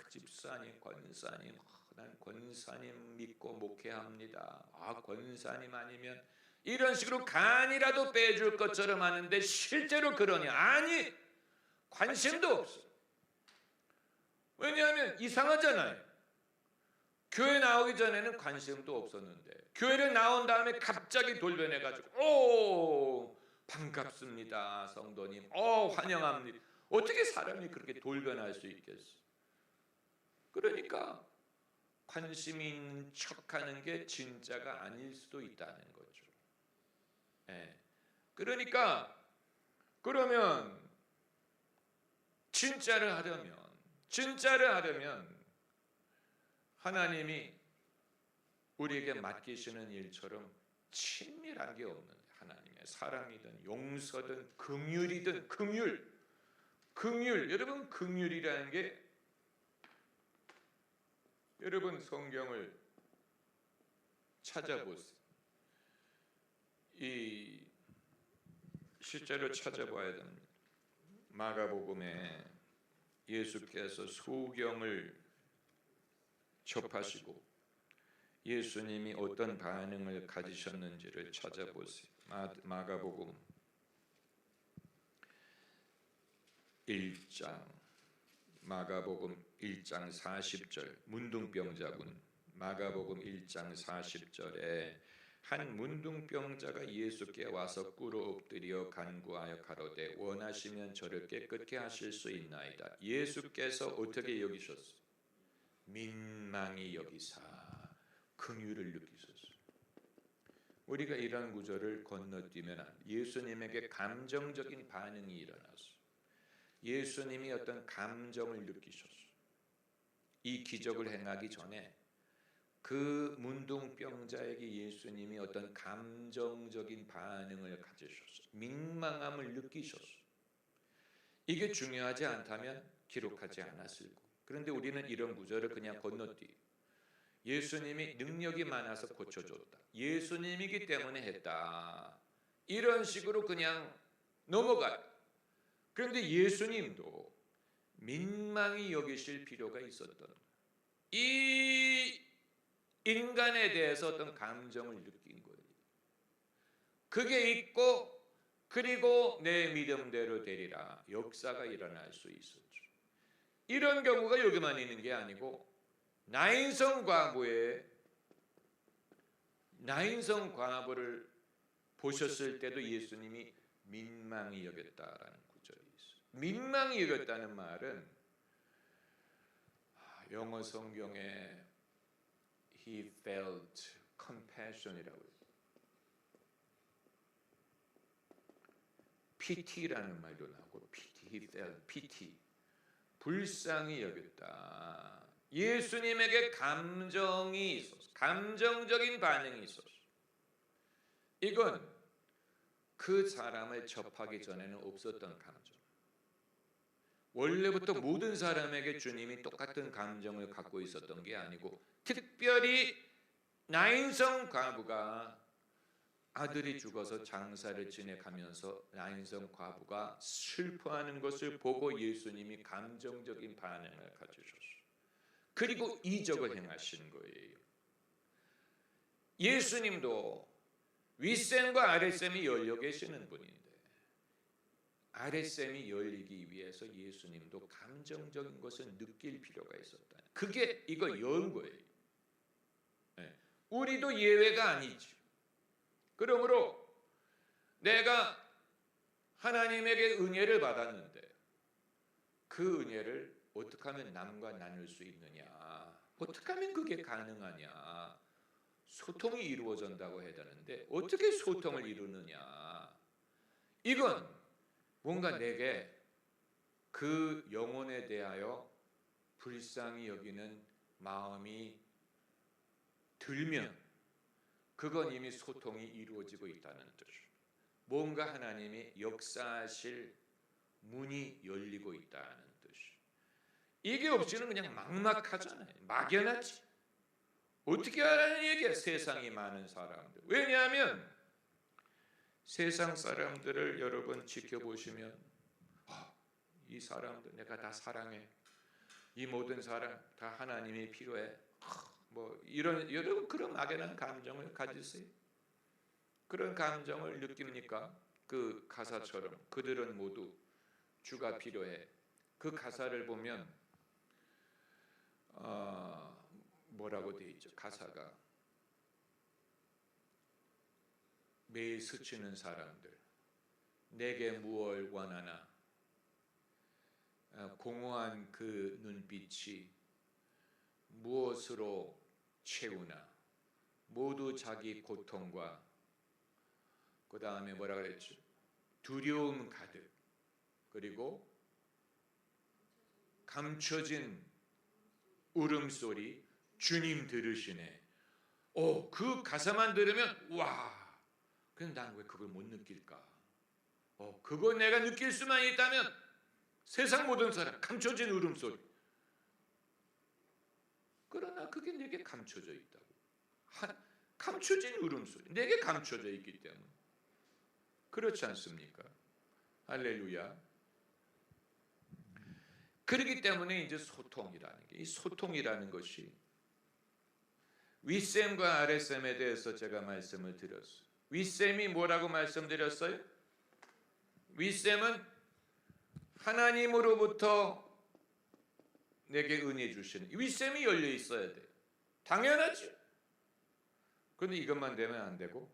집사님, 권사님, 난 권사님 믿고 목회합니다. 권사님 아니면, 이런 식으로 간이라도 빼줄 것처럼 하는데 실제로 그러냐? 아니, 관심도 없어. 왜냐하면 이상하잖아요. 교회 나오기 전에는 관심도 없었는데 교회를 나온 다음에 갑자기 돌변해가지고 반갑습니다 성도님, 환영합니다. 어떻게 사람이 그렇게 돌변할 수 있겠어? 그러니까 관심이 있는 척하는 게 진짜가 아닐 수도 있다는 거죠. 그러니까 그러면 진짜를 하려면 하나님이 우리에게 맡기시는 일처럼 친밀한 게 없는데, 하나님의 사랑이든 용서든 긍휼이든, 긍휼, 여러분 긍휼이라는 게, 여러분 성경을 찾아보세요. 이 실제로 찾아봐야 됩니다. 마가복음에 예수께서 소경을 접하시고 예수님이 어떤 반응을 가지셨는지를 찾아보세요. 마가복음 1장, 마가복음 1장 40절, 문둥병자군. 마가복음 1장 40절에 한 문둥병자가 예수께 와서 꿇어 엎드려 간구하여 가로되 원하시면 저를 깨끗게 하실 수 있나이다. 예수께서 어떻게 여기셨어? 민망히 여기사 긍휼을 느끼셨어. 우리가 이런 구절을 건너뛰면 예수님에게 감정적인 반응이 일어났어. 예수님이 어떤 감정을 느끼셨어. 이 기적을 행하기 전에 그 문둥병자에게 예수님이 어떤 감정적인 반응을 가지셨어. 민망함을 느끼셨어. 이게 중요하지 않다면 기록하지 않았을 거고. 그런데 우리는 이런 구절을 그냥 건너뛰. 예수님이 능력이 많아서 고쳐줬다. 예수님이기 때문에 했다. 이런 식으로 그냥 넘어가요. 그런데 예수님도 민망히 여기실 필요가 있었던 거예요. 이 인간에 대해서 어떤 감정을 느낀 거예요. 그게 있고 그리고 내 믿음대로 되리라 역사가 일어날 수 있었죠. 이런 경우가 여기만 있는 게 아니고 나인성 과부를 보셨을 때도 예수님이 민망히 여겼다라는 구절이 있어요. 민망히 여겼다는 말은 영어 성경에 he felt compassion이라고 해요. pity라는 말도 나오고 he felt pity, 불쌍히 여겼다. 예수님에게 감정이 있었어. 감정적인 반응이 있었어. 이건 그 사람을 접하기 전에는 없었던 감정. 원래부터 모든 사람에게 주님이 똑같은 감정을 갖고 있었던 게 아니고 특별히 나인성 과부가 아들이 죽어서 장사를 지내가면서 나인성 과부가 슬퍼하는 것을 보고 예수님이 감정적인 반응을 가지셨어요. 그리고 이적을 행하신 거예요. 예수님도 윗셈과 아랫셈이 열려 계시는 분인데 아랫셈이 열리기 위해서 예수님도 감정적인 것을 느낄 필요가 있었다. 그게 이거 연 거예요. 네. 우리도 예외가 아니지. 그러므로 내가 하나님에게 은혜를 받았는데 그 은혜를 어떻게 하면 남과 나눌 수 있느냐? 어떻게 하면 그게 가능하냐? 소통이 이루어진다고 해야 되는데 어떻게 소통을 이루느냐? 이건 뭔가 내게 그 영혼에 대하여 불쌍히 여기는 마음이 들면 그건 이미 소통이 이루어지고 있다는 뜻이에요. 뭔가 하나님이 역사하실 문이 열리고 있다는 뜻이에요. 이게 없이는 그냥 막막하잖아요. 막연하지. 어떻게 하라는 얘기야? 세상이 많은 사람들. 왜냐하면 세상 사람들을 여러분 지켜보시면 이 사람들 내가 다 사랑해. 이 모든 사람 다 하나님이 필요해. 뭐 이런 여러분 그런 막연한 감정을 가지세요. 그런 감정을 느낍니까? 그 가사처럼 그들은 모두 주가 필요해. 그 가사를 보면 뭐라고 돼 있죠? 가사가 매일 스치는 사람들 내게 무엇을 원하나 공허한 그 눈빛이 무엇으로 채우나 모두 자기 고통과 그 다음에 뭐라 그랬죠? 두려움 가득 그리고 감춰진 울음소리 주님 들으시네. 그 가사만 들으면 와 근데 난 왜 그걸 못 느낄까? 그거 내가 느낄 수만 있다면 세상 모든 사람 감춰진 울음소리 그러나 그게 내게 감춰져 있다고. 감춰진 울음소리 내게 감춰져 있기 때문에 그렇지 않습니까? 할렐루야. 그렇기 때문에 이제 소통이라는 게 이 소통이라는 것이 윗셈과 아랫셈에 대해서 제가 말씀을 드렸어요. 윗셈이 뭐라고 말씀드렸어요? 윗셈은 하나님으로부터 내게 은혜 주시는 윗셈이 열려 있어야 돼. 당연하죠. 그런데 이것만 되면 안 되고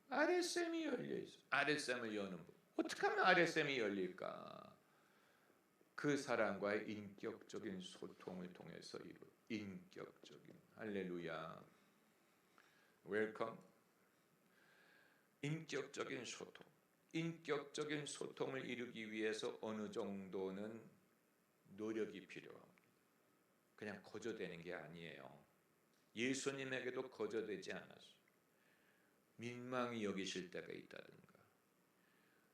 아랫샘이 열려 있어. 아랫샘을 여는 법. 어떻게 하면 아랫샘이 열릴까? 그 사람과의 인격적인 소통을 통해서 이루. 인격적인 할렐루야. 웰컴. 인격적인 소통. 인격적인 소통을 이루기 위해서 어느 정도는 노력이 필요합니다. 그냥 거저되는 게 아니에요. 예수님에게도 거저되지 않았어요. 민망히 여기실 때가 있다든가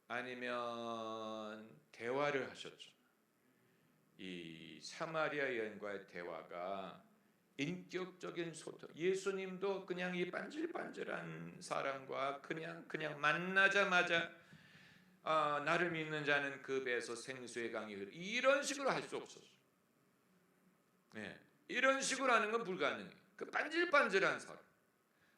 아니면 대화를 하셨죠. 이 사마리아 여인과의 대화가 인격적인 소통. 예수님도 그냥 이 반질반질한 사람과 그냥 만나자마자 나를 믿는 자는 그 배에서 생수의 강이 흐르. 이런 식으로 할 수 없었어요. 네, 이런 식으로 하는 건 불가능해요. 그 반질반질한 사람.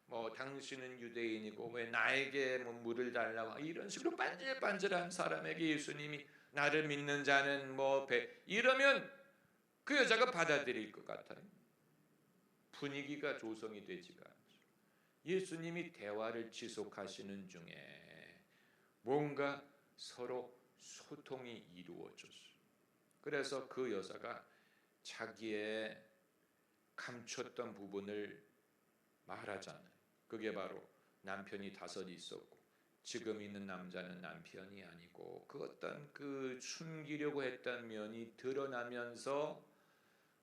뭐 당신은 유대인이고 왜 나에게 뭐 물을 달라고 이런 식으로 반질반질한 사람에게 예수님이 나를 믿는 자는 뭐 배 이러면 그 여자가 받아들일 것 같아요. 분위기가 조성이 되지가 않죠. 예수님이 대화를 지속하시는 중에 뭔가 서로 소통이 이루어졌어요. 그래서 그 여자가 자기의 감췄던 부분을 말하잖아요. 그게 바로 남편이 5 있었고 지금 있는 남자는 남편이 아니고 그 어떤 그 숨기려고 했던 면이 드러나면서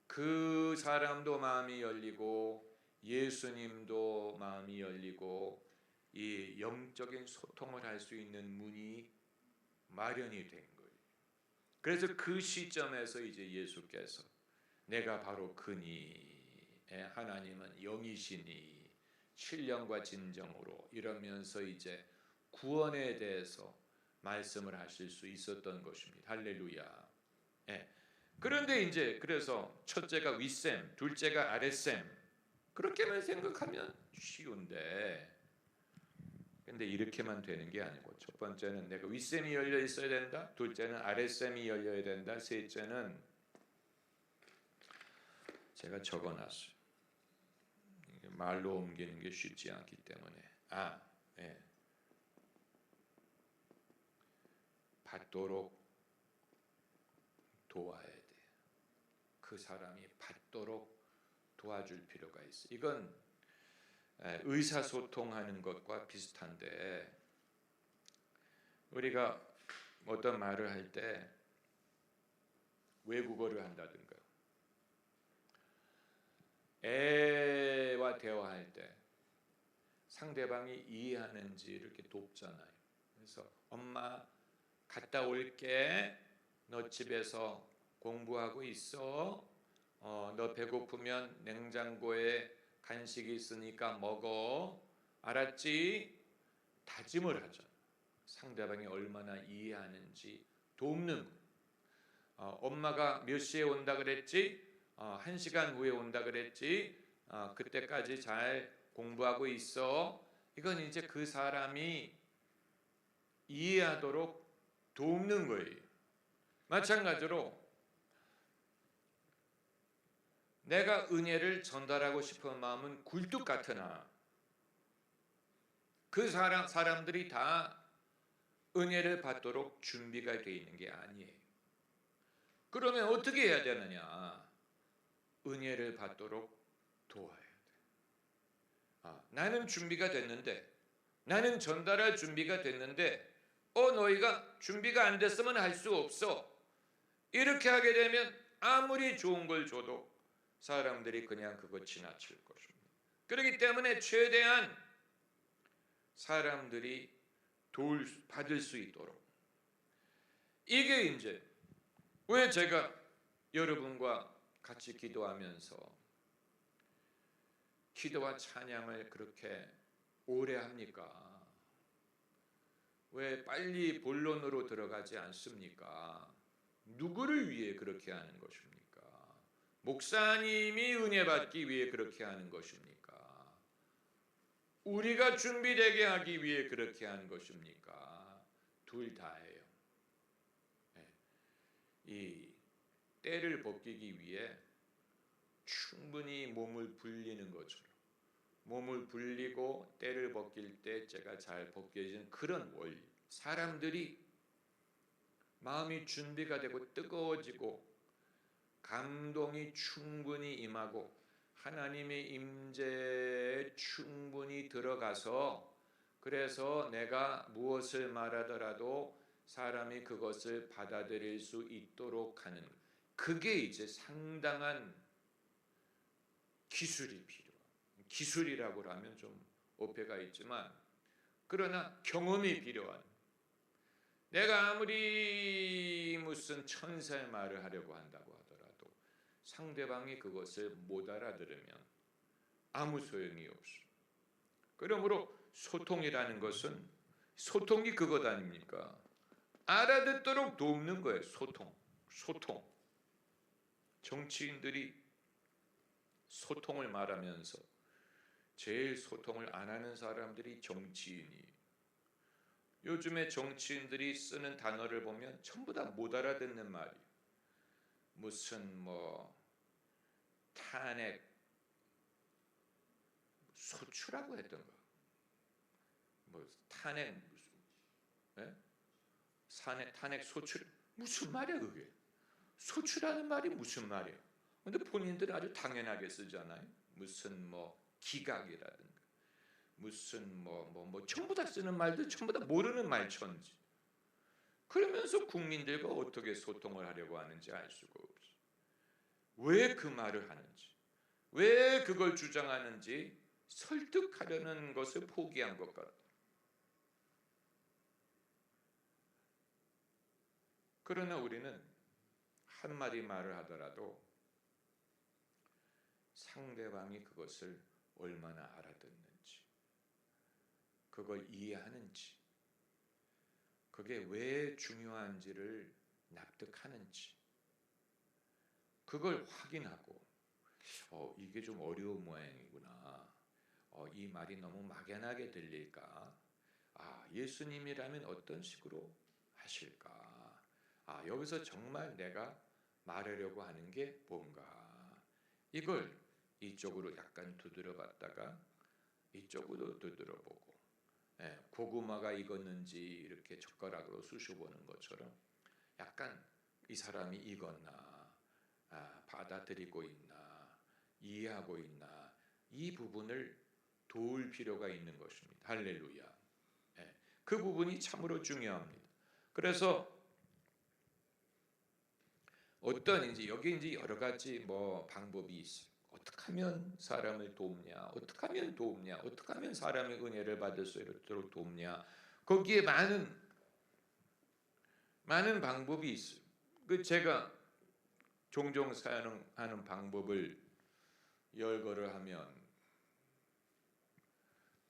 그 사람도 마음이 열리고 예수님도 마음이 열리고 이 영적인 소통을 할 수 있는 문이 마련이 된 거예요. 그래서 그 시점에서 이제 예수께서 내가 바로 그니 하나님은 영이시니 신령과 진정으로 이러면서 이제 구원에 대해서 말씀을 하실 수 있었던 것입니다. 할렐루야. 예. 그런데 이제 그래서 첫째가 윗셈, 둘째가 아랫셈 그렇게만 생각하면 쉬운데 근데 이렇게만 되는 게 아니고 첫 번째는 내가 윗셈이 열려 있어야 된다. 둘째는 아랫셈이 열려야 된다. 셋째는 제가 적어놨어요. 말로 옮기는 게 쉽지 않기 때문에 예. 받도록 도와야 돼. 그 사람이 받도록 도와줄 필요가 있어. 이건 의사소통하는 것과 비슷한데 우리가 어떤 말을 할 때 외국어를 한다든가 애와 대화할 때 상대방이 이해하는지 이렇게 돕잖아요. 그래서 엄마 갔다 올게. 너 집에서 공부하고 있어. 너 배고프면 냉장고에 간식이 있으니까 먹어. 알았지? 다짐을 하죠. 상대방이 얼마나 이해하는지 돕는 거. 엄마가 몇 시에 온다 그랬지? 1시간 후에 온다 그랬지? 그때까지 잘 공부하고 있어. 이건 이제 그 사람이 이해하도록 돕는 거예요. 마찬가지로 내가 은혜를 전달하고 싶은 마음은 굴뚝 같으나 그 사람들이 다 은혜를 받도록 준비가 되어 있는 게 아니에요. 그러면 어떻게 해야 되느냐? 은혜를 받도록 도와야 돼. 나는 준비가 됐는데, 나는 전달할 준비가 됐는데, 너희가 준비가 안 됐으면 할 수 없어. 이렇게 하게 되면 아무리 좋은 걸 줘도 사람들이 그냥 그거 지나칠 것입니다. 그렇기 때문에 최대한 사람들이 받을 수 있도록. 이게 이제 왜 제가 여러분과 같이 기도하면서 기도와 찬양을 그렇게 오래 합니까? 왜 빨리 본론으로 들어가지 않습니까? 누구를 위해 그렇게 하는 것입니까? 목사님이 은혜 받기 위해 그렇게 하는 것입니까? 우리가 준비되게 하기 위해 그렇게 하는 것입니까? 둘 다예요. 이 때를 벗기기 위해 충분히 몸을 불리는 것처럼 몸을 불리고 때를 벗길 때 제가 잘 벗겨지는 그런 원리. 사람들이 마음이 준비가 되고 뜨거워지고 감동이 충분히 임하고 하나님의 임재에 충분히 들어가서, 그래서 내가 무엇을 말하더라도 사람이 그것을 받아들일 수 있도록 하는, 그게 이제 상당한 기술이 필요해요. 기술이라고 하면 좀 어폐가 있지만, 그러나 경험이 필요한, 내가 아무리 무슨 천사의 말을 하려고 한다고 하더라도 상대방이 그것을 못 알아들으면 아무 소용이 없어. 그러므로 소통이라는 것은, 소통이 그것 아닙니까? 알아듣도록 돕는 거예요. 소통. 정치인들이 소통을 말하면서 제일 소통을 안 하는 사람들이 정치인이에요. 요즘에 정치인들이 쓰는 단어를 보면 전부 다 못 알아듣는 말이에요. 무슨 탄핵 소추라고 했던가, 탄핵 탄핵 소추, 무슨 말이야 그게? 소추라는 말이 무슨 말이야? 근데 본인들은 아주 당연하게 쓰잖아요. 무슨 기각이라든가, 무슨 전부 다 쓰는 말들 전부 다 모르는 말천지. 그러면서 국민들과 어떻게 소통을 하려고 하는지 알 수가 없어. 왜 그 말을 하는지, 왜 그걸 주장하는지 설득하려는 것을 포기한 것 같아. 그러나 우리는 한마디 말을 하더라도 상대방이 그것을 얼마나 알아듣는지, 그걸 이해하는지, 그게 왜 중요한지를 납득하는지, 그걸 확인하고 이게 좀 어려운 모양이구나, 이 말이 너무 막연하게 들릴까, 예수님이라면 어떤 식으로 하실까, 여기서 정말 내가 말하려고 하는 게 뭔가, 이걸 이쪽으로 약간 두드려 봤다가 이쪽으로 두드려 보고, 고구마가 익었는지 이렇게 젓가락으로 쑤셔보는 것처럼 약간 이 사람이 익었나, 받아들이고 있나, 이해하고 있나, 이 부분을 도울 필요가 있는 것입니다. 할렐루야. 그 부분이 참으로 중요합니다. 그래서 여기 이제 여러 가지 방법이 있어요. 어떻게 하면 사람을 돕냐, 어떻게 하면 돕냐, 어떻게 하면 사람의 은혜를 받을 수 있도록 돕냐, 거기에 많은 방법이 있어요. 제가 종종 사용하는 방법을 열거를 하면,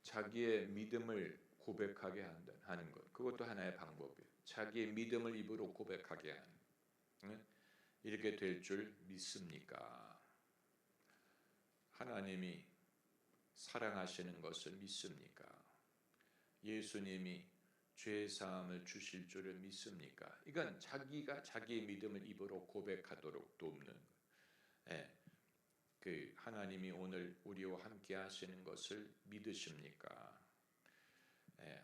자기의 믿음을 고백하게 하는 것, 그것도 하나의 방법이에요. 자기의 믿음을 입으로 고백하게 하는, 이렇게 될 줄 믿습니까? 하나님이 사랑하시는 것을 믿습니까? 예수님이 죄 사함을 주실 줄을 믿습니까? 이건 자기가 자기의 믿음을 입으로 고백하도록 돕는 그 하나님이 오늘 우리와 함께 하시는 것을 믿으십니까?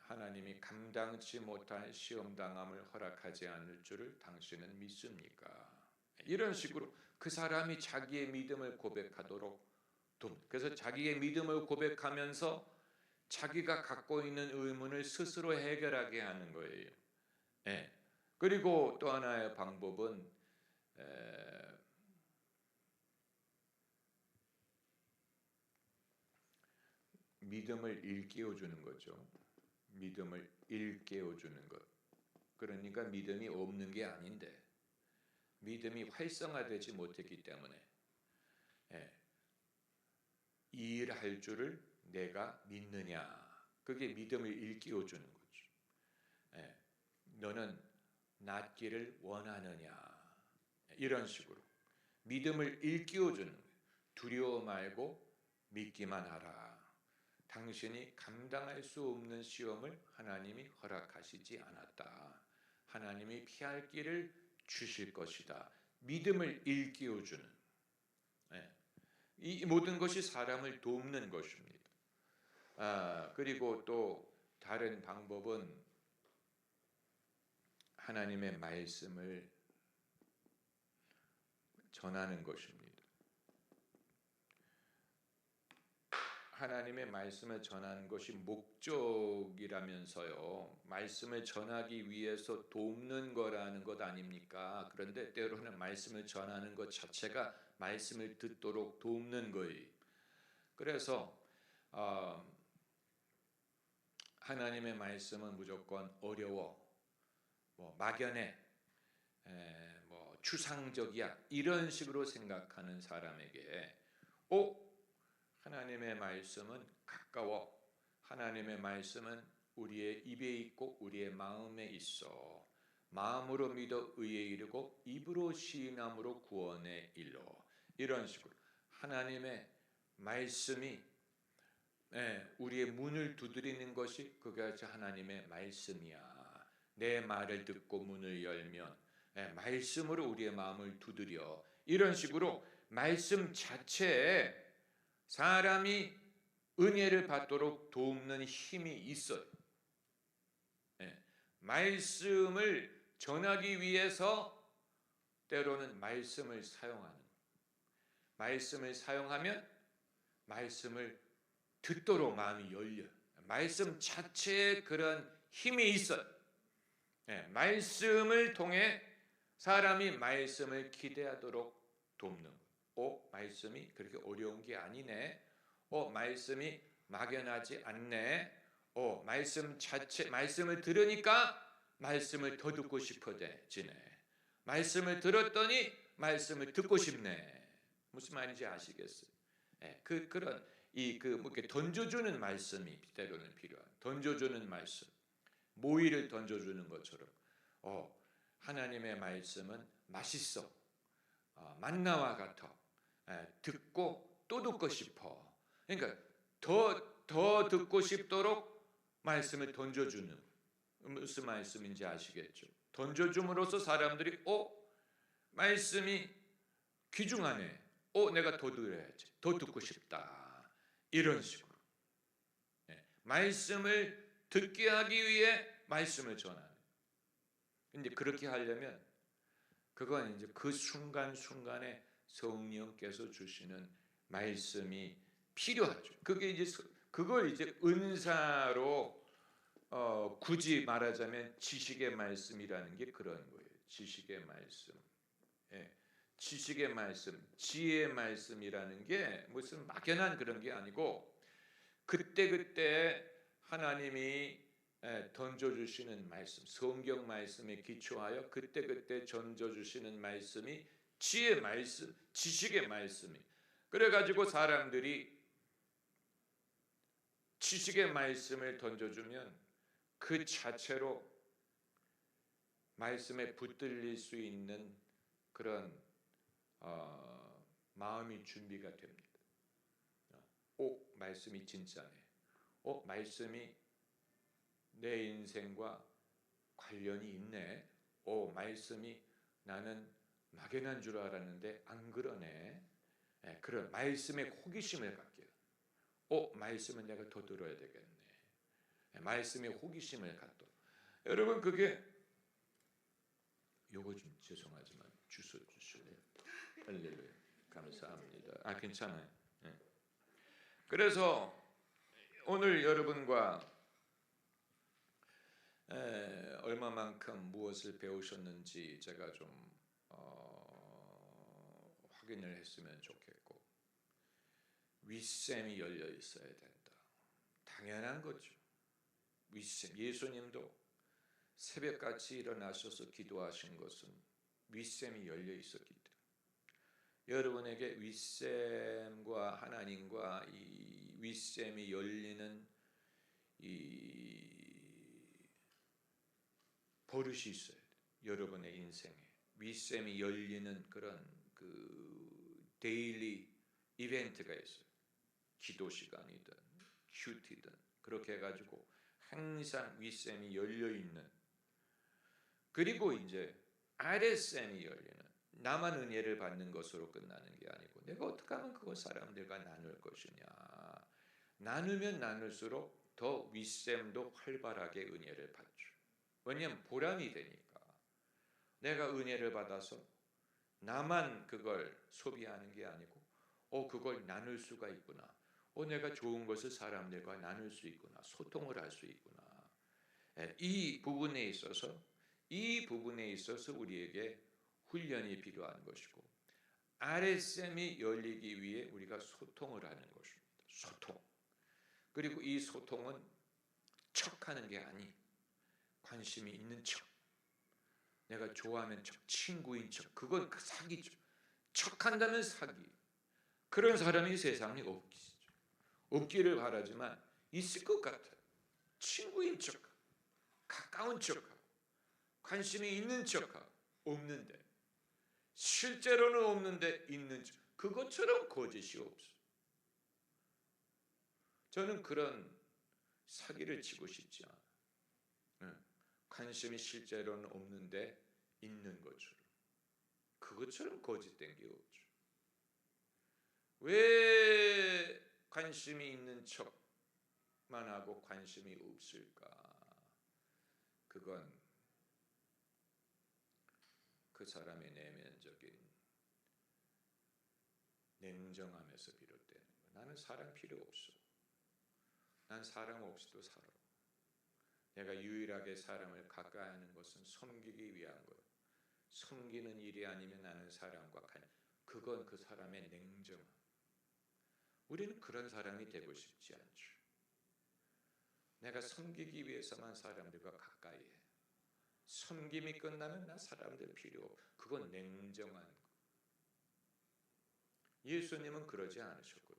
하나님이 감당치 못할 시험 당함을 허락하지 않을 줄을 당신은 믿습니까? 이런 식으로 그 사람이 자기의 믿음을 고백하도록 돕는. 그래서 자기의 믿음을 고백하면서 자기가 갖고 있는 의문을 스스로 해결하게 하는 거예요. 그리고 또 하나의 방법은 믿음을 일깨워 주는 거죠. 믿음을 일깨워 주는 것. 그러니까 믿음이 없는 게 아닌데, 믿음이 활성화되지 못했기 때문에 이 일할 줄을 내가 믿느냐, 그게 믿음을 일깨워 주는 거죠. 너는 낫기를 원하느냐, 이런 식으로 믿음을 일깨워 주는 거예요. 두려워 말고 믿기만 하라. 당신이 감당할 수 없는 시험을 하나님이 허락하시지 않았다. 하나님이 피할 길을 주실 것이다. 믿음을 일깨워 주는, 이 모든 것이 사람을 돕는 것입니다. 그리고 또 다른 방법은 하나님의 말씀을 전하는 것입니다. 하나님의 말씀을 전하는 것이 목적이라면서요. 말씀을 전하기 위해서 돕는 거라는 것 아닙니까? 그런데 때로는 말씀을 전하는 것 자체가 말씀을 듣도록 돕는 거예요. 그래서 하나님의 말씀은 무조건 어려워, 막연해, 추상적이야 이런 식으로 생각하는 사람에게 하나님의 말씀은 가까워. 하나님의 말씀은 우리의 입에 있고 우리의 마음에 있어. 마음으로 믿어 의에 이르고 입으로 시인함으로 구원에 이르러. 이런 식으로 하나님의 말씀이 우리의 문을 두드리는 것이 그것이 하나님의 말씀이야. 내 말을 듣고 문을 열면 말씀으로 우리의 마음을 두드려. 이런 식으로 말씀 자체에 사람이 은혜를 받도록 돕는 힘이 있어요. 말씀을 전하기 위해서 때로는 말씀을 사용하는, 말씀을 사용하면 말씀을 듣도록 마음이 열려요. 말씀 자체에 그런 힘이 있어요. 말씀을 통해 사람이 말씀을 기대하도록 돕는 거예요. 말씀이 그렇게 어려운 게 아니네. 말씀이 막연하지 않네. 말씀 자체, 말씀을 들으니까 말씀을 더 듣고 싶어지네. 말씀을 들었더니 말씀을 듣고 싶네. 무슨 말인지 아시겠어요? 그런 이렇게 던져주는 말씀이 때로는 필요한. 던져주는 말씀, 모이를 던져주는 것처럼. 하나님의 말씀은 맛있어. 만나와 같아. 듣고 또 듣고 싶어. 그러니까 더 듣고 싶도록 말씀을 던져주는, 무슨 말씀인지 아시겠죠? 던져줌으로써 사람들이 말씀이 귀중하네. 내가 더 들어야지. 더 듣고 싶다. 이런 식으로 말씀을 듣게 하기 위해 말씀을 전하는. 근데 그렇게 하려면 그건 이제 그 순간순간에 성령께서 주시는 말씀이 필요하죠. 그걸 이제 은사로 굳이 말하자면 지식의 말씀이라는 게 그런 거예요. 지식의 말씀. 지식의 말씀, 지혜의 말씀이라는 게 무슨 막연한 그런 게 아니고 그때그때 하나님이 던져주시는 말씀, 성경 말씀에 기초하여 그때그때 던져주시는 말씀이 지혜의 말씀, 지식의 말씀이. 그래가지고 사람들이 지식의 말씀을 던져주면 그 자체로 말씀에 붙들릴 수 있는 그런 마음이 준비가 됩니다. 말씀이 진짜네. 말씀이 내 인생과 관련이 있네. 말씀이 나는 막연한 줄 알았는데 안 그러네. 그런 말씀에 호기심을 갖게요. 말씀은 내가 더 들어야 되겠네. 말씀에 호기심을 갖도록. 여러분 그게 요거 좀 죄송하지만 주소 주실래요? 할렐루야. 감사합니다. 괜찮아요. 그래서 오늘 여러분과 얼마만큼 무엇을 배우셨는지 제가 좀 확인을 했으면 좋겠고, 윗셈이 열려 있어야 된다. 당연한 거죠. 윗셈. 예수님도 새벽같이 일어나셔서 기도하신 것은 윗셈이 열려 있었기 때문에 여러분에게 윗셈과 하나님과 이 윗셈이 열리는 이 버릇이 있어야 돼요. 여러분의 인생에 윗셈이 열리는 그런 그 데일리 이벤트가 있어요. 기도 시간이든 큐티든 그렇게 해가지고 항상 윗셈이 열려 있는. 그리고 이제 아랫셈이 열리는, 나만 은혜를 받는 것으로 끝나는 게 아니고 내가 어떻게 하면 그걸 사람들과 나눌 것이냐, 나누면 나눌수록 더 윗셈도 활발하게 은혜를 받죠. 왜냐하면 보람이 되니까. 내가 은혜를 받아서 나만 그걸 소비하는 게 아니고 그걸 나눌 수가 있구나. 내가 좋은 것을 사람들과 나눌 수 있구나. 소통을 할 수 있구나. 이 부분에 있어서 우리에게 훈련이 필요한 것이고 아랫셈이 열리기 위해 우리가 소통을 하는 것입니다. 소통. 그리고 이 소통은 척하는 게 아니 관심이 있는 척. 내가 좋아하는 척, 친구인 척. 그건 사기죠. 척한다면 사기. 그런 사람이 세상에 없기를 바라지만 있을 것 같아요. 친구인 척, 가까운 척하고 관심이 있는 척하고 없는데 실제로는 없는데 있는 척. 그것처럼 거짓이 없어. 저는 그런 사기를 치고 싶지 않아요. 관심이 실제로는 없는데 있는 것처럼. 그것처럼 거짓된 게 없죠. 왜 관심이 있는 척만 하고 관심이 없을까? 그건 그 사람의 내면적인 냉정함에서 비롯되는 거예요. 나는 사람 필요 없어. 난 사람 없이도 살아. 내가 유일하게 사람을 가까이 하는 것은 섬기기 위한 거예요. 섬기는 일이 아니면 나는 사람과 그건 그 사람의 냉정함. 우리는 그런 사람이 되고 싶지 않죠. 내가 섬기기 위해서만 사람들과 가까이 해. 섬김이 끝나면 나 사람들 필요 없어. 그건 냉정한 거. 예수님은 그러지 않으셨고요.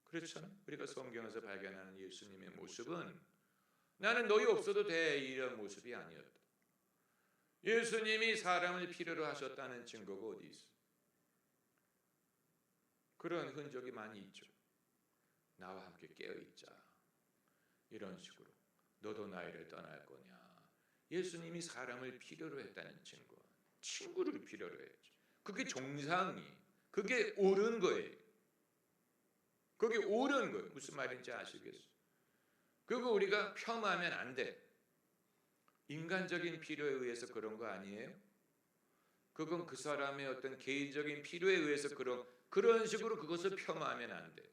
그렇잖아요. 우리가 성경에서 발견하는 예수님의 모습은 나는 너희 없어도 돼 이런 모습이 아니었다. 예수님이 사람을 필요로 하셨다는 증거가 어디 있어? 그런 흔적이 많이 있죠. 나와 함께 깨어있자. 이런 식으로. 너도 나이를 떠날 거냐. 예수님이 사람을 필요로 했다는 증거. 친구를 필요로 했죠. 그게 정상이. 그게 옳은 거예요. 그게 옳은 거예요. 무슨 말인지 아시겠어요? 그거 우리가 폄하하면 안 돼. 인간적인 필요에 의해서 그런 거 아니에요? 그건 그 사람의 어떤 개인적인 필요에 의해서 그런 식으로 그것을 폄하하면 안 돼.